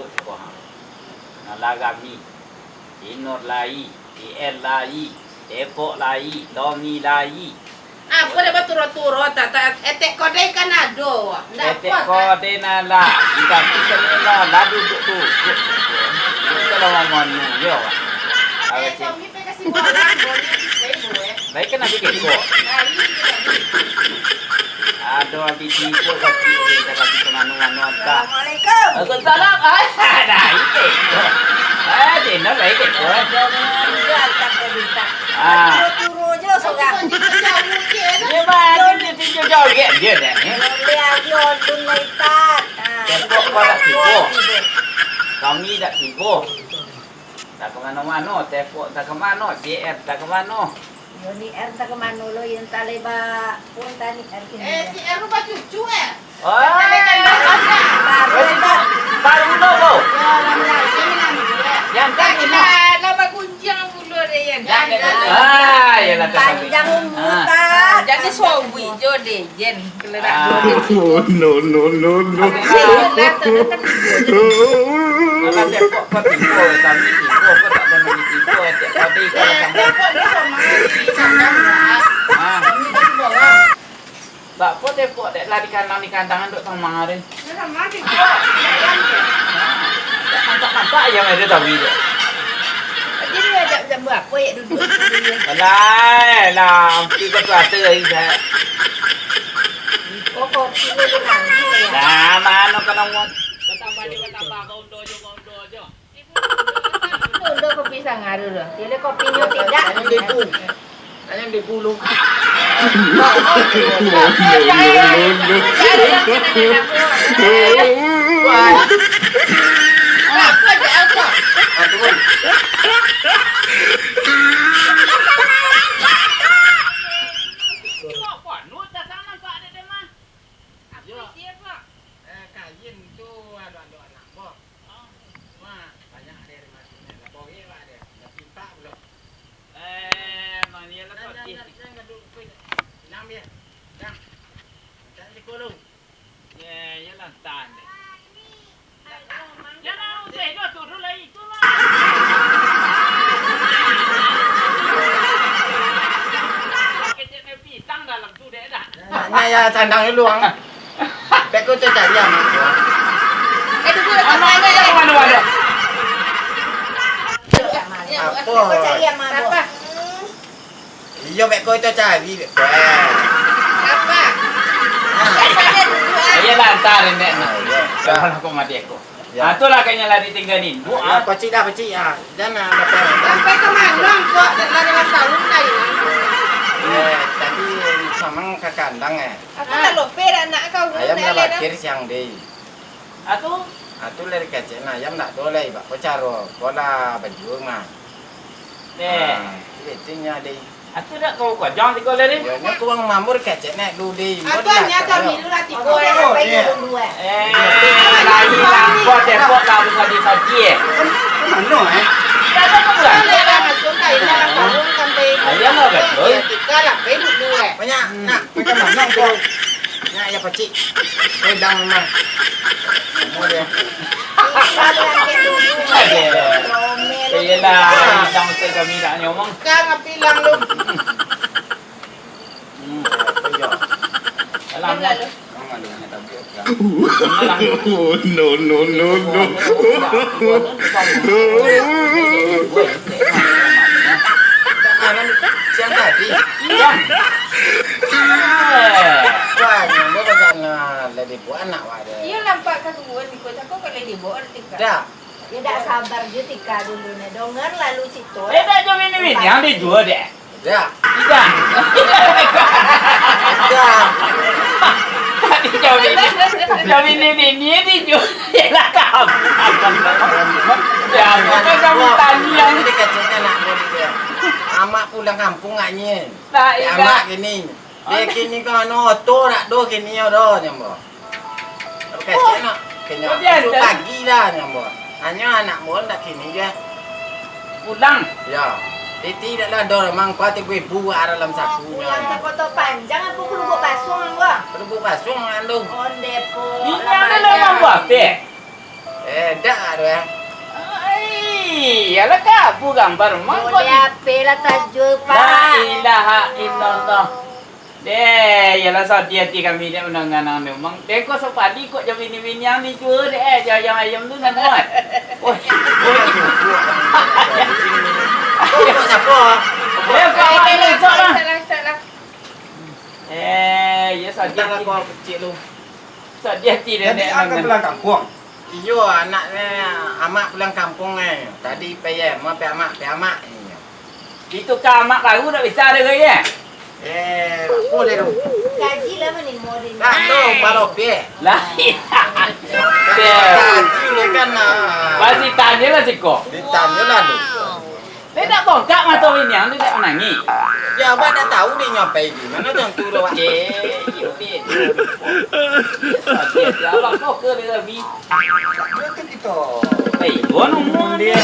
duduk sekolah. Larang ni. Inot lai, PL lai, Depok lai, Domi lai. Apa dah berturut-turut tak etek kodai kan ada. Etek kodai nala. Jika kita nela lah duduk tu. Kalau ngomong ni dia. Eh, kami pergi kasih bola, boleh. Baik kan nak bikin kok. Aduh, di tipu kaki kita kasih kemana-mana tak. Assalamualaikum. Waalaikumsalam. Dah itu. Dia nak baik kok. Jangan tak berita. Turu je seorang. Dia mana dia tinggal jauh dia dah. Dia ajon tunai tat. Tepok kau tak tipu. Kami tak tipu. Tak ke mana-mana, tepok tak ke mana, CF tak ke mana. Yoni R tak ke mana lo yang tak leba pun tani R kini. Si R rumah cucu Oh, baru baru yang tak kena. Lama kunjang bulu dia yang. Yalah panjang mutat. Jadi suami jo deh jen kalau nak No. Kalau tepok kau tipu, kami tipu, kau tak ada nak tipu, tiap kali kau tak apa tepok dek lah di kandang duk tang mangarin. Mantap ayam ada tahu dia. Jadi ada berapa ya duduk dulu. Lah, kita kuasa ini dah. Kok pilih dengan dia. Nah, mana kena buat? Tambah kau undo je. Undo kopi sangar dulu. Dia kopinya tidak. Ayam di bulu. Apa dia apa? Aduh. Kain tu ada anak boh. Banyak ada masuknya. Boh dia ada. Dah pinta belum? Mania lah kau ti. Jangan duduk. Nam dia. Dah. Jangan dikurung. Ya lantan deh. Ya nak usah itu turun lagi tu lah. Kecil ni pisang dalam tu deh dah. Ya sandang dulu ang. Bek kau cari yang. Dulu mana ya? Mana? Apa? Kau cari yang mana? Apa? Iyo bek kau cari bek kau. Apa? Ya lantar ni. Kalau aku mati aku. Itulah kayaknya lari tinggalin. Pacik dah pacik ya. Jangan dapat. Sampai ke mana kok? Lari tahun lagi. Tadi sama ke kandang Aku tak lupa anak kau. ayam dah bakir siang deh. Atu Atu lari kecil ayam nak dolai bak kau caro. Kau lah baju mah. Tingnya deh. atu dak kau jangan tikau lari. Ya, ni kurang mamur kecil nak dulu deh. Atuannya kami dulu lah tiga orang bayi dulu Lagi lambat tepok tak bisa disaji. Mana Tak ada kau bukan? Ayam apa betul? Tiga lah, dulu banyak nak macam mana kau? Nak ya pacik. Redang mah. Semua dia. Yelah, bidang mesti kami nak nyomong. Kang pilang lu. Alam lalu. No. Anak siang tadi. Ya. Wah, dia macam lagi buat anak wadah. Iya nampak kan gua ni kau cakap kalau dibawa tika. Dah. Dia tak sabar je tika dulu ni. Dengar lalu situ. Tak jom ini yang dijual deh. Dah. Tidak. Dah. Tadi jom ini dijual. Yalah kau. Ya, kau kamu tanya. Ini dia kacanya nak beli dia. Amak pulang kampung ngaknya. Tak Amak gini. Dia kini kau noto nak do kini yo do nyambo. Kacanya nak kini pagi dah nyambo. Hanya anak mohon tak kini dia. Pulang. Ya. Dia tidaklah do memang kau tiba buat dalam saku. Pulang ke kota panjang aku perlu buat basung gua. Perlu basung andung. On depo. Ini ada memang buat teh. Dah tu ya. Ai, ala ka pu gambar mang ko. Boleh pela tajul La pak. ilaha illallah. Yalah dia ti kami dia menangan ni. Mang teko sepadi kok jam ini yang ni cua deh. Jangan ayam tu kan buat. Oh. Kau siapa? Ya kau ini sok lah. Salah. Ya sadia Dah ti. kau kecil lu. Sadia ti dia Jadi akan pulang kampung. Iyo anaknya amak pulang kampung Tadi payah, mau amak. Itu kamak kau dah bisa dah ya. Boleh tu. Gaji lah mana model. Dah tu baru payah. Lah. Gaji ni kan Pasti tanya lah si kau. ditanya lah tu. Dia tak bongkak mata ini yang dia tak menangis. Ya, abang dah tahu dia nyampai di mana tu tu dah. Yo dia. Sadia abang kau ke dia lebih. Dia kan kita. Gua nombor dia.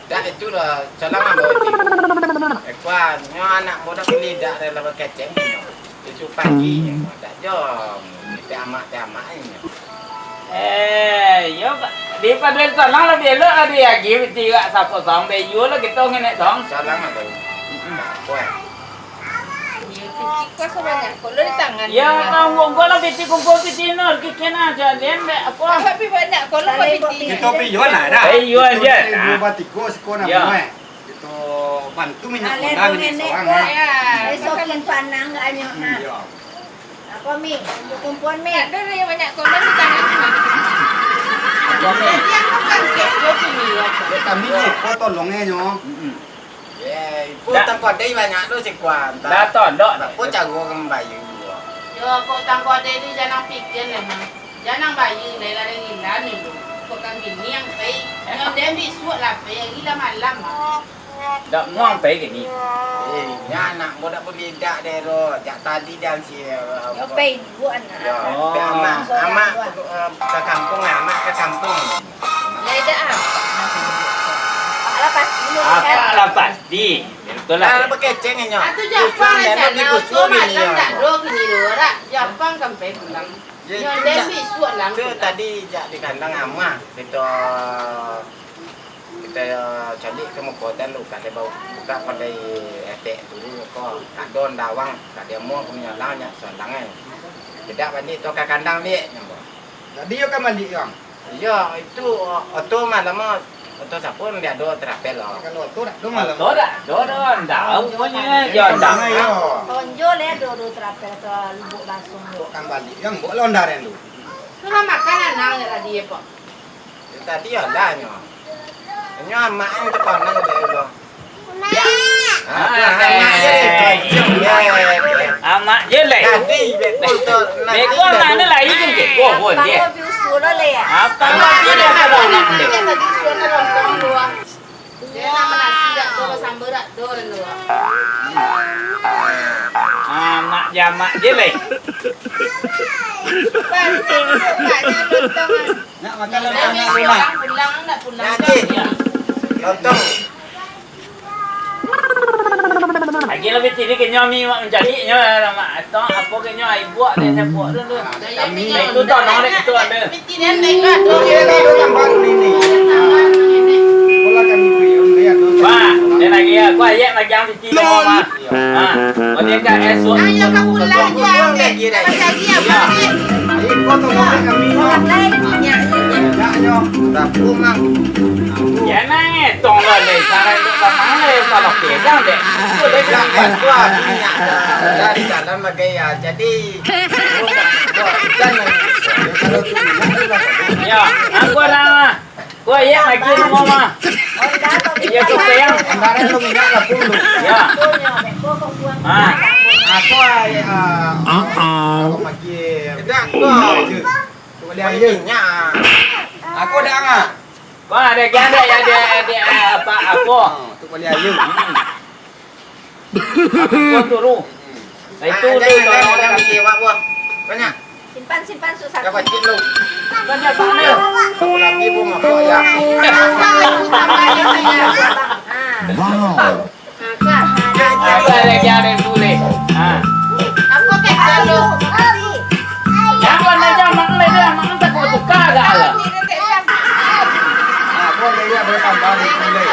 Dah itu dah selama bawa ti. Kuan, nyo anak muda pilih dah dalam keceng ni. Itu pagi dah jom. Kita amak ni. Yo di pada sana lah dia lah dia lagi tiga satu song dia yo lah kita ngene song. Selama tu. Kuan. Kau sebanyak kalau di tangan. Ya kamu gua lah biti kumpul biti nol kiken aja dia apa. Tapi banyak kalau kau di. Kita pijuan lah dah. Pijuan je. Ibu batiko sekolah Ya. mana? Kita bantu minyak Ale modal tu ni nenek seorang. kau. Ya. Esok kan panang enggak nyo ha. Ya. Apa mi? Untuk kumpulan mi. Ada yang banyak komen di tangan Kami. yang bukan kek dua pilih ya. Kami ni kau tolongnya nyo. Pun tangkap dia banyak tu si kuan. Dah tondok dah. Pun jago kembali. Yo kau tangkap ada itu jangan fikir lah. Jangan bayi lela gila ni lu. Kau kan gini yang pay. Yang dia bisut lah pay yang gila malam. Dah muang pai ke ni. Ya anak muda boleh dak dia tu. Jak tadi dan si. Yo pay buat Ya, nah. amak ke kampung amak ke kampung. Leda ah. Ala pasti lu Apa lah pasti. Betul Dah lah. pakai ceng nya. Atau Jepang aja nak tu malam tak do gini dua. Jepang sampai pulang. Yang dia bisut lah. Tu tadi jak di kandang amak kita cari ke mukotan lu kat dia bau buka pandai etek dulu ko kat don dawang kat dia mau punya lanya sandangan. Tidak bani tu kat kandang ni. Jadi yo kan mandi yang. Ya itu auto malam auto sapun dia do terapel lah. Kalau tu dah tu malam. Đó đã, đó đảo punya giờ đảo. Yo. tonjo le do terapel to lubuk basung lu. Kan balik yang buat londaran tu. Tu lah makan anak yang dia pak. Tadi ada nya. Nya mak ang tekon nang dia lo. Amak je leh. Tadi betul tu. Beko mana lagi tu beko pun dia. Bang view sulo le ya. Apa lagi dia kata nak Dia dia. tadi suara lontong dua. Dia nama nasi dak dua sambal dak dua dua. Amak jamak je leh. Banyak lontong. Nak makan Dia lontaran bisut rumah. orang pulang nak pulang. Lontong. Lagi lebih tinggi ke nyomi mak mencari nyo mak atau apa ke nyo ai buat dia saya buat dulu. Itu tak nak ada itu ada. Pitiran lain lah. Okey dah tu kan baru ni. Bola kami beri on dia tu. Wah, dia lagi aku ayat lagi yang piti mau mah. Ha, dia kat esok. Ayo kau pulang je. Lagi apa ni? Kau tolong kami nyo. Orang lain minyak Ya nyo. Tapu mang. Ya nang tong lah le, cara itu memang le kalau pegang deh. Itu dia Ya kan. gua minyak dari jalan bagai ya. Jadi jangan Kalau tu minyak tu Ya, aku dah. Aku ayat lagi mau mah. Ya tu pegang. londaran tu minyak lah pun. Ya. Ah. Aku ay aku pagi. tidak gua. Tu boleh aja. Minyak. Aku dah ngah. Kau ada ganda ya dia apa aku. Tu boleh aja. Aku turun. Itu tu jangan orang bagi wak buah. Banyak. simpan susah. Dapat cik lu. kan dia mana? Kau lagi pun apa ya? Apa lagi ada boleh. Ha. Aku kek dulu. Yang mana jam makan le dia makan tak kau tukar dah lah. boleh ya bertambah boleh.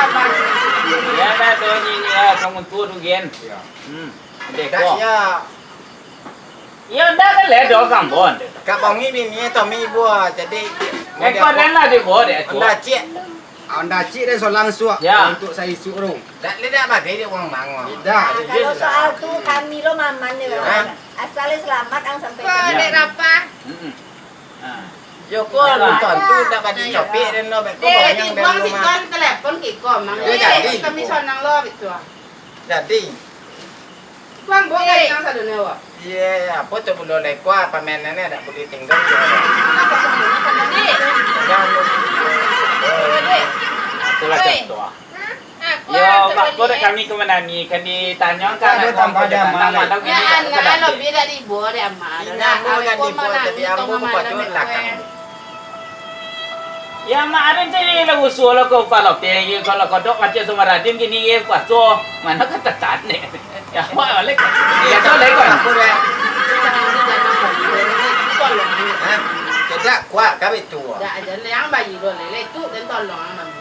Ya dah tu ni kamu tu gen. Ya. Dek Tak ko. ya. Ya dah le do kampon. Kat bongi bini to mi buah jadi. Ko dan lah de bo de tu. Anda cik. Anda cik dia solang suak Ya. untuk saya isuk tu. Tak lihat bagi dia uang mang. Tidak. Kalau soal tu kami lo maman ni asalnya selamat ang sampai. Kau dek apa? Yo ko nonton tu dak bagi copik dan no bek ko Dek banyak di dan buang si rumah. kon telepon ki kom mang. Dek kami sonang lo itu. Jadi Kuang bo kai yang satu ne wa. ya apa tu belum naik kuah pamen ni tak boleh tinggal. Kenapa semuanya kan ni? Jangan. Dek. Tu lah tu. Yo, Pak ko kami ke mana ni? Kan ditanya kan nama dah Ya anak lo beda di bo de amma. Ya mak ada jadi lah usul lah kau kalau pergi kalau kau dok macam semua radin gini ye kuaso mana kata tak ni. Ya mak lek. Ya tu lek kan. Apa dah? Tidak kuat kami tu. Dah ada yang bayi lo le tu dan tolong anak.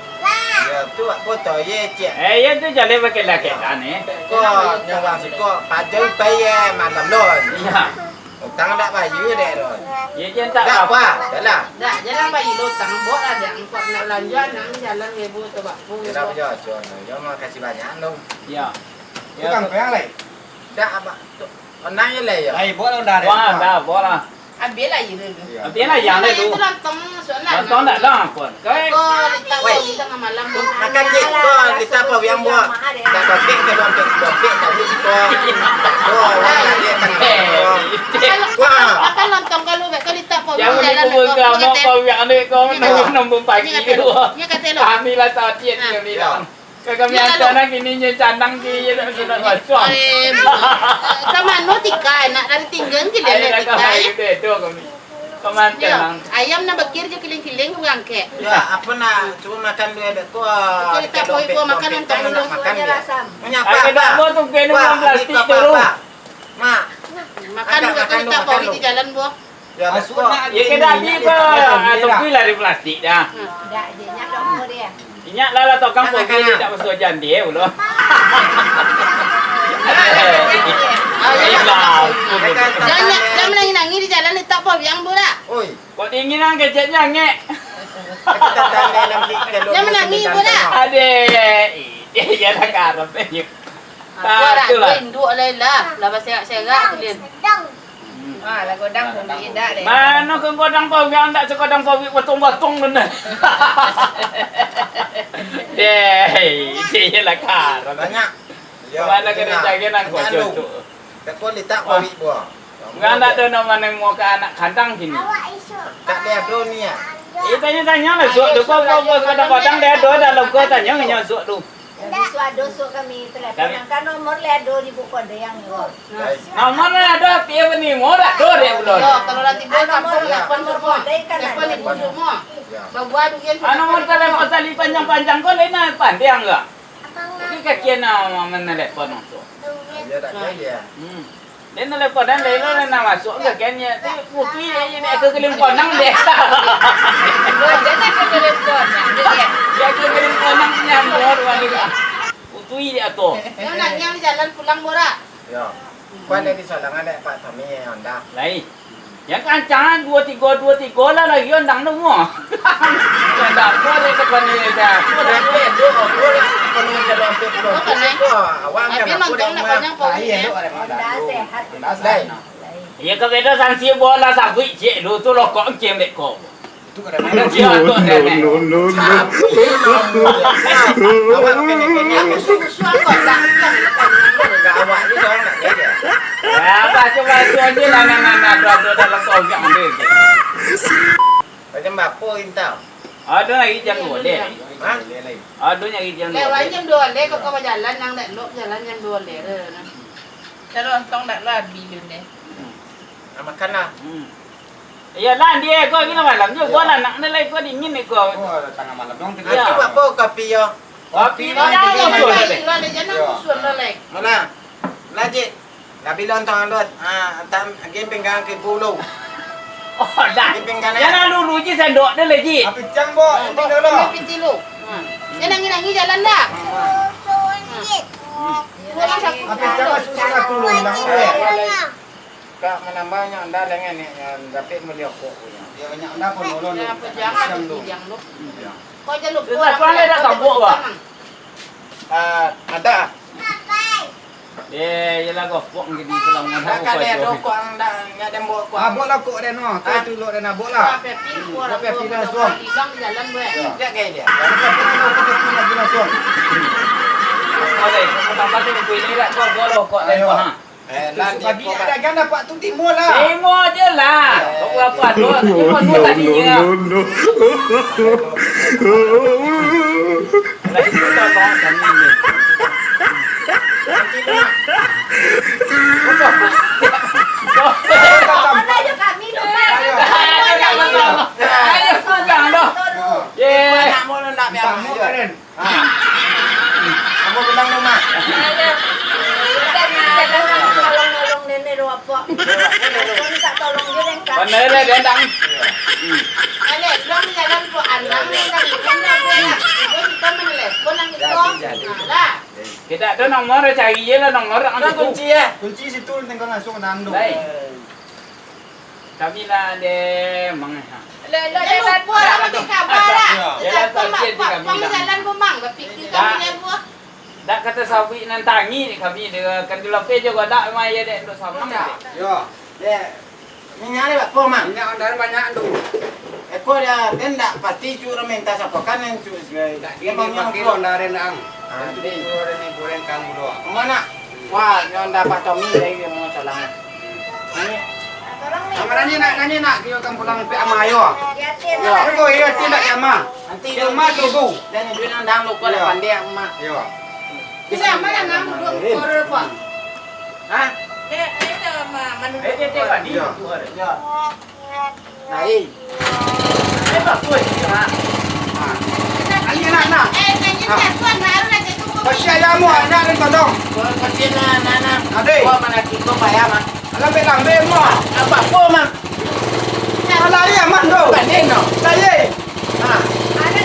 Ya tu apa tu ye cik. Ya tu jadi pakai lek kan ni. Ko nyawang si ko pajang pay malam lon. Ya. Utang dak bayu dek ron. Ya jangan tak Tak apa. apa, dah. Dah jalan bayi lo tang bo ada yang kuat nak lanjut nang jalan ngebu tu bak bu. Kita berjaya cuan. Yo makasih banyak dong. Ya. Tukang yang lain. Dak apa? Onang ye le ya. Ai buat dah. Wah, dah bola. Ambil lah itu. Nanti lah yang Yang tu. itu lontong soalnya. Nonton tak lah pun. Kau Kau ditawar di tengah malam. Makan cik ko kita apa yang buat. Dak dompet ke dompet tak boleh ko. Ko orang dia tengah. Makan lontong kalau kau ditawar Yang ni kau kau mau kau yang ni kau nombor pagi tu. Nya kata lo. Kami lah saat dia ni lah. Kami ada nak ini canang ki sudah macam. Sama no tika nak dari tinggal ke dia Ada tika. kau itu kami. Kaman tenang. Ayam nak bakir je kiling-kiling kau angke. Ya, apa nak cuma makan dua dek ko. Kita poi ko makan lontong dulu. makan dia. Rasam. Menyapa. Ada dah buat tu kena dalam plastik tu. Mak. Makan juga kita poi di jalan buah. Ya, Masuk ko. nak. Ya kena di ke atau pilih dari plastik dah. Dah je nyak dong dia. Ingat lah lah tokang pun tak masuk jandi belum. Jangan nangis di jalan ni tak apa yang bola. Oi. Kau ingin nak keceknya ngek. Kita tanya nanti kalau. Jangan menangis bola. Ada. Ya dah karep ni. Aku ada induk lah. Lah serak-serak kalian. Ah, lagu dang pun tidak deh. Mana kau kodang pau yang tak sekodang pau potong-potong benar. Deh, dia lah karep. Banyak. Mana kena jaga nak kau cucu. Tak kau letak bawi buah. Enggak nak ada nama yang mau ke anak kandang gini. Tak ada do ni ya. Tanya lah suat tu kau kadang-kadang dia ada dalam kau tanya hanya suat tu. Jadi suado so kami telepon kan nomor ledo di buku ada yang ni. Nama ada tiap ni mau tak do deh belum. Kalau nanti bola kampung telepon semua. Telepon ibu semua. Bawa duit. Anu mau telepon tali panjang-panjang kau lain panjang enggak? Ini kaki nama mana telepon tu. Ya tak dia. Dia telepon dan lain nama masuk ke kayaknya. Putih ini ke kelim konang deh. Jadi ke telepon ya. Dia ke kelim konang nyambor wani. Putih dia tu. Yang nak yang jalan pulang bola. Ya. Kau ada di solangan ada Pak Tommy yang anda. Lain. Yang kancangan 2-3 lah lagi ondang semua. Dah kau ada tekan ni dah. Dompet do apa lah penuh dompet belum. Awak kan Tapi nonton nak banyak pau. Ai elok ada Dah sehat. Lain. Ya kau beda sanksi bola sapi cik lu tu lokok game dek kau. Itu kada mana. Dia tu nenek. Awak kena Suang kau tak. Enggak awak ni seorang nak jaga. Ya baca aja nana dua dalam kau yang dia. Macam apa intau? Ada lagi jam 2 deh. Ha? Ada lagi jam 2. Lewat jam 2 le kau jalan nang dak lok jalan jam 2 le. Kalau tong dak lah bilun deh. Makanlah. Ya lah dia kau gila malam je gua lah nak nilai kau dingin ni kau. Oh, tengah malam dong. Nanti buat apa kopi yo? Kopi Kalau mana dah kau lok tu? le jangan usul le. Mana? Lajik. Nabi lontong andot. Tam game pinggang ke bulu. Oh dah. Game pinggang Jangan dulu je sendok dia lagi. Apa jang bo? Ini dulu. Pinti lu. Nangi jalan dah. Apa jangan susah aku lu lang eh. Kak menambahnya anda dengan ni dapat melihat kok. Ya banyak anda pun ulun. Apa jangan yang lu. Kau jangan lupa. Terus apa ada kampung ba? Ada. Yalah kau pok ngidi selang mana Kak kau. ada dok kok anda ada mbok kok. Ah bola kok den no. Tu tu lo den bola. Dia kayak dia. Okey, kau tambah tu kuih ni dak kau lo kok dan ha. Bagi ada kan dapat tu timur lah. Tengok je lah. Kau berapa dua? Cuma dua tadinya. Lagi tu tak tahu kami ni. Mana je kami lupa. Ayo sudah dah. Ye. Nak mau nak biar Kamu keren. Kamu bilang rumah. Tolong nenek doa apa. Kau ni tak tolong dia kan. Benar dah dandang. Alek, belum jalan ke alam ni dah mana boleh. Kita menelpon nang itu. Nah, Kita tu nomor cari je lah nomor Ada tu. kunci ya. Kunci situ tengok langsung nando. Baik. Kami lah de mang ha. Jangan lupa lah pergi kabar lah. Jalan target di kami Kamu dah. jalan pemang, berfikir kami lepas. Dak kata sawi nantangi ni kami dia kan dulape juga dak mai dia untuk sama. Yo. Dia minyak ni pak mang. Minyak anda banyak tu. Ekor dia tidak pasti cuma minta siapa kan yang cuma Dia pakai kilo anda rendang. Jadi Kilo ni goreng kamu doa. mana? Wah, yang dapat Tommy lagi dia mau salah. Ini Tolong ni. Nanya nak kilo kamu pulang pe ama yo. Yatin. Yo go yo tidak ama. nanti Dia ama tu go. dan duit nang dang lu ko la pandai emak. Yo. Bisa mana nak duduk koror apa? Hah? Kita mana? Dia tengok ni. Ya. Nah, ini. Apa tu ha? Ani nak. Nanya tuan baru nak cakap. Pasti ayamu ada dan tolong. Kau kecil nana. Ada. Kau mana kita bayar mah? Lambe mo. Apa kau mah? Ala ya man do. Bukan dia no. Saya. Ha. Ada